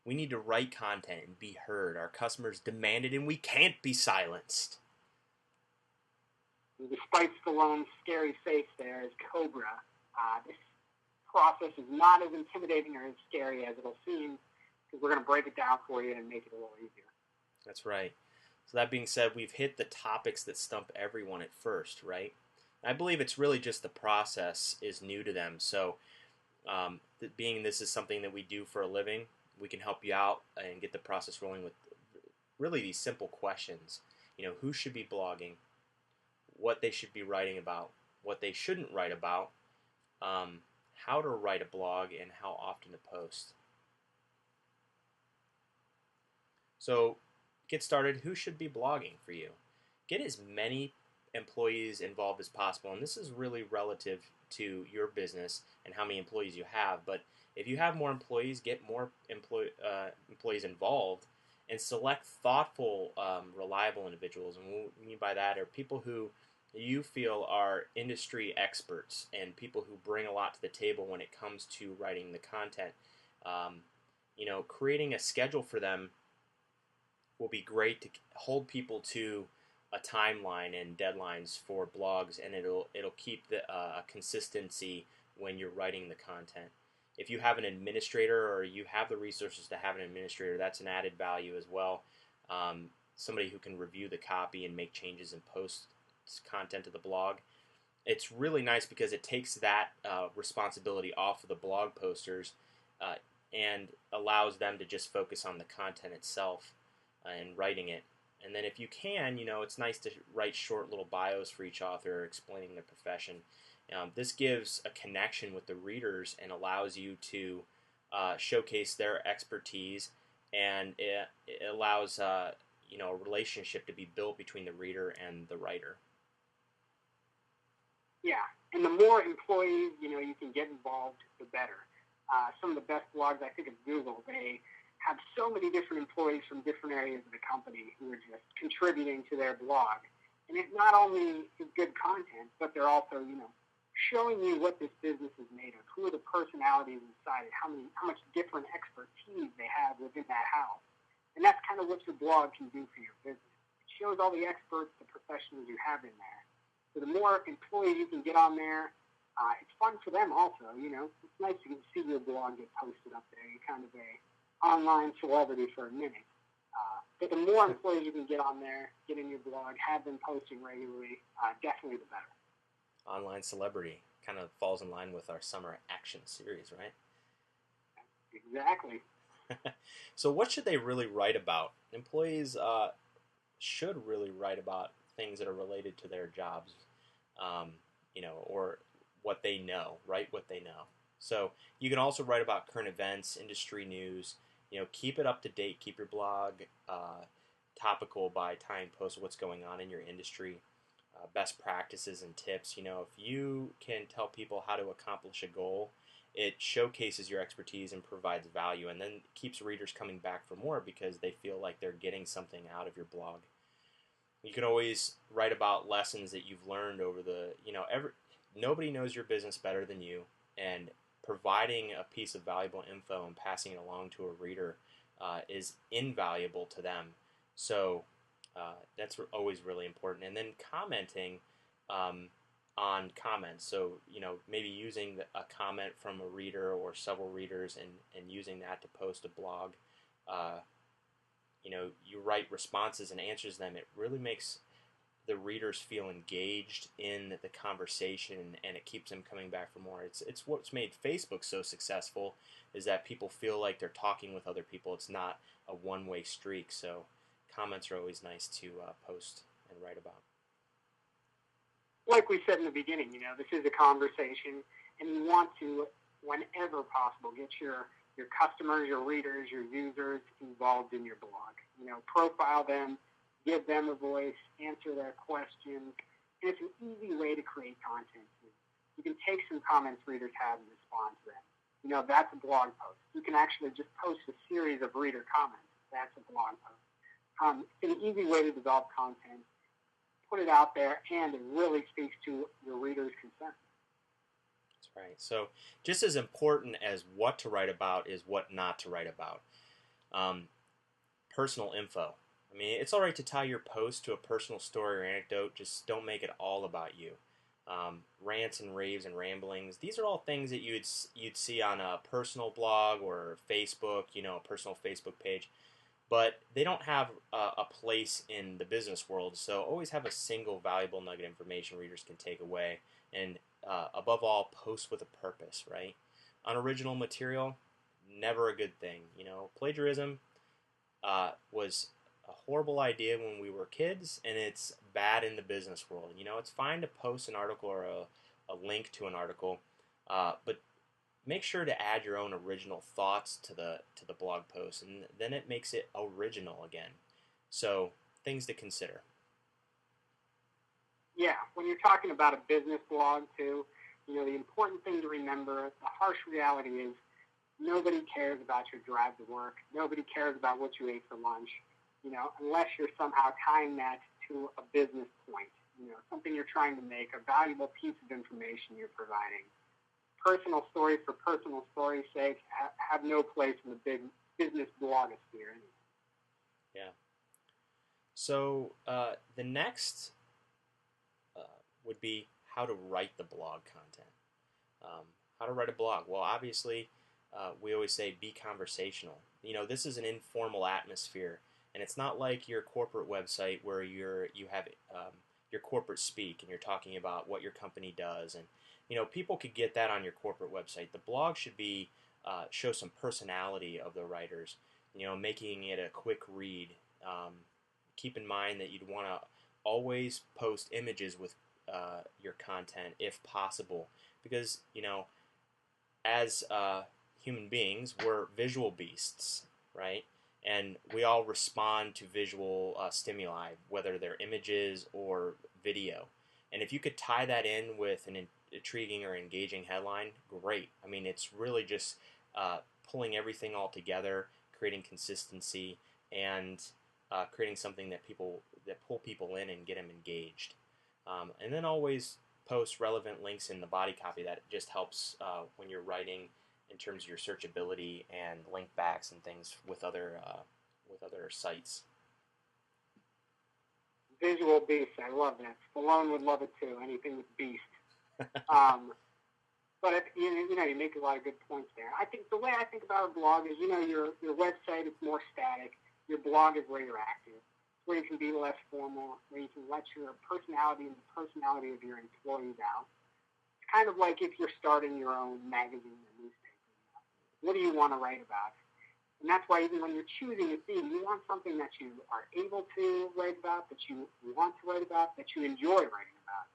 We need to write content and be heard. Our customers demand it, and we can't be silenced. Despite Stallone's scary face there as Cobra, this process is not as intimidating or as scary as it'll seem, because we're going to break it down for you and make it a little easier. That's right. So that being said, we've hit the topics that stump everyone at first, right? I believe it's really just the process is new to them. So being this is something that we do for a living, we can help you out and get the process rolling with really these simple questions. Who should be blogging, what they should be writing about, what they shouldn't write about, how to write a blog, and how often to post. So get started. Who should be blogging for you? Get as many employees involved as possible, and this is really relative to your business and how many employees you have. But if you have more employees, get more employees involved, and select thoughtful, reliable individuals. And what we mean by that are people who you feel are industry experts and people who bring a lot to the table when it comes to writing the content. Creating a schedule for them will be great to hold people to a timeline and deadlines for blogs, and it'll keep the consistency when you're writing the content. If you have an administrator or you have the resources to have an administrator, that's an added value as well. Somebody who can review the copy and make changes and post content to the blog. It's really nice because it takes that responsibility off of the blog posters and allows them to just focus on the content itself and writing it. And then if you can, it's nice to write short little bios for each author explaining their profession. This gives a connection with the readers and allows you to showcase their expertise, and it allows a relationship to be built between the reader and the writer. Yeah, and the more employees you can get involved, the better. Some of the best blogs, I think, of Google, they have so many different employees from different areas of the company who are just contributing to their blog. And it not only is good content, but they're also, showing you what this business is made of, who are the personalities inside it, how much different expertise they have within that house. And that's kind of what your blog can do for your business. It shows all the experts, the professionals you have in there. So the more employees you can get on there, it's fun for them also. It's nice to see your blog get posted up there. You're kind of a online celebrity for a minute. But the more employees you can get on there, get in your blog, have them posting regularly, definitely the better. Online celebrity kind of falls in line with our summer action series, right? Exactly. So what should they really write about? Employees should really write about things that are related to their jobs, or what they know, write what they know. So you can also write about current events, industry news. Keep it up to date. Keep your blog topical by time, post what's going on in your industry, best practices and tips. If you can tell people how to accomplish a goal, it showcases your expertise and provides value, and then keeps readers coming back for more because they feel like they're getting something out of your blog. You can always write about lessons that you've learned over nobody knows your business better than you, and providing a piece of valuable info and passing it along to a reader is invaluable to them. So that's always really important. And then commenting on comments. So, maybe using a comment from a reader or several readers and using that to post a blog. You write responses and answers them. It really makes the readers feel engaged in the conversation, and it keeps them coming back for more. It's what's made Facebook so successful, is that people feel like they're talking with other people. It's not a one-way streak. So comments are always nice to post and write about. Like we said in the beginning, this is a conversation, and you want to, whenever possible, get your customers, your readers, your users involved in your blog. Profile them, give them a voice, answer their questions. And it's an easy way to create content. You can take some comments readers have and respond to them. That's a blog post. You can actually just post a series of reader comments. That's a blog post. It's an easy way to develop content, put it out there, and it really speaks to your readers' concern. That's right. So just as important as what to write about is what not to write about. Um, personal info. I mean, it's all right to tie your post to a personal story or anecdote. Just don't make it all about you. Rants and raves and ramblings. These are all things that you'd see on a personal blog or Facebook. A personal Facebook page, but they don't have a place in the business world. So always have a single valuable nugget of information readers can take away, and above all, post with a purpose. Right? Unoriginal material, never a good thing. Plagiarism was a horrible idea when we were kids, and it's bad in the business world. It's fine to post an article or a link to an article, but make sure to add your own original thoughts to the blog post, and then it makes it original again. So things to consider. Yeah, when you're talking about a business blog too, the important thing to remember, the harsh reality is nobody cares about your drive to work. Nobody cares about what you ate for lunch, unless you're somehow tying that to a business point, something you're trying to make, a valuable piece of information you're providing. Personal stories for personal story's sake have no place in the big business blogosphere anyway. Yeah. So the next would be how to write the blog content. How to write a blog. Well, obviously, we always say be conversational. This is an informal atmosphere, and it's not like your corporate website where you have your corporate speak and you're talking about what your company does, and people could get that on your corporate website. The blog should be show some personality of the writers. Making it a quick read. Keep in mind that you'd want to always post images with your content if possible, because as human beings, we're visual beasts, right? And we all respond to visual stimuli, whether they're images or video. And if you could tie that in with an intriguing or engaging headline, great. I mean, it's really just pulling everything all together, creating consistency, and creating something that pull people in and get them engaged. And then always post relevant links in the body copy. That just helps when you're writing in terms of your searchability and link backs and things with other sites. Visual beast, I love that. Stallone would love it too. Anything with beast. But you make a lot of good points there. I think the way I think about a blog is, your website is more static. Your blog is where you're active, where you can be less formal, where you can let your personality and the personality of your employees out. It's kind of like if you're starting your own magazine or newspaper. What do you want to write about? And that's why even when you're choosing a theme, you want something that you are able to write about, that you want to write about, that you enjoy writing about.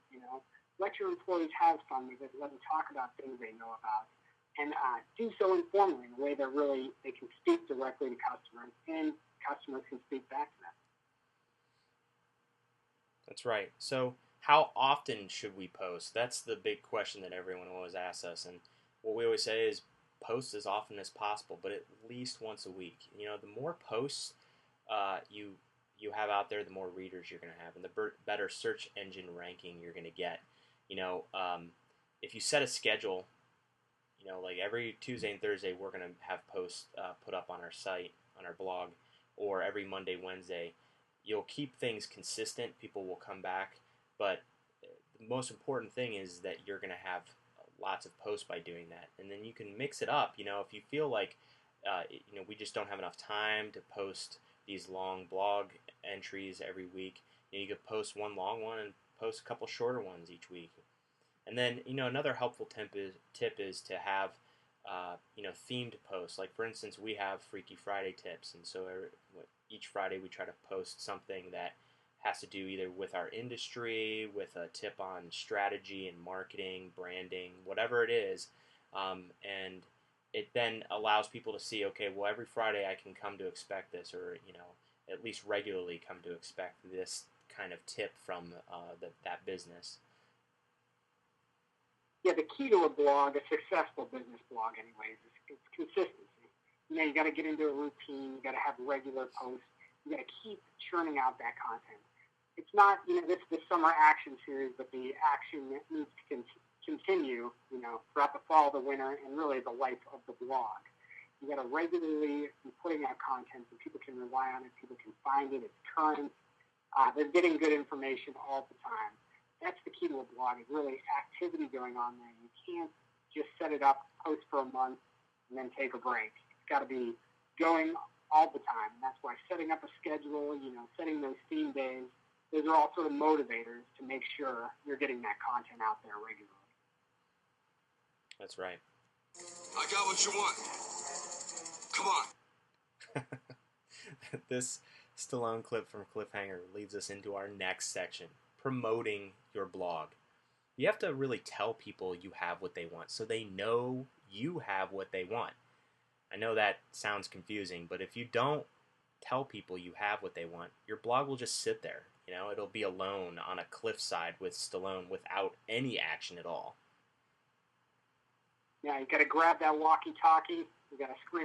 Let your employees have fun with it. Let them talk about things they know about, and do so informally in a way that really they can speak directly to customers, and customers can speak back to them. That's right. So how often should we post? That's the big question that everyone always asks us. And what we always say is post as often as possible, but at least once a week. The more posts you have out there, the more readers you're going to have, and the better search engine ranking you're going to get. If you set a schedule, like every Tuesday and Thursday, we're going to have posts put up on our site, on our blog, or every Monday, Wednesday. You'll keep things consistent. People will come back, but the most important thing is that you're going to have lots of posts by doing that, and then you can mix it up. If you feel like we just don't have enough time to post these long blog entries every week, you could post one long one and post a couple shorter ones each week. And then another helpful tip is to have themed posts. Like for instance, we have Freaky Friday tips, and so each Friday we try to post something that has to do either with our industry, with a tip on strategy and marketing, branding, whatever it is, and it then allows people to see, okay, well, every Friday I can come to expect this, or at least regularly come to expect this kind of tip from that business. Yeah, the key to a blog, a successful business blog anyways, is consistency. You got to get into a routine. You got to have regular posts. You got to keep churning out that content. It's not, this is the summer action series, but the action needs to continue, throughout the fall, the winter, and really the life of the blog. You got to regularly be putting out content so people can rely on it, people can find it, it's current. They're getting good information all the time. That's the key to a blog, is really activity going on there. You can't just set it up, post for a month, and then take a break. It's got to be going all the time. And that's why setting up a schedule, setting those theme days, those are all sort of motivators to make sure you're getting that content out there regularly. That's right. I got what you want. Come on. This Stallone clip from Cliffhanger leads us into our next section, promoting your blog. You have to really tell people you have what they want so they know you have what they want. I know that sounds confusing, but if you don't tell people you have what they want, your blog will just sit there. It'll be alone on a cliffside with Stallone without any action at all. Yeah, you got to grab that walkie-talkie. You got to scream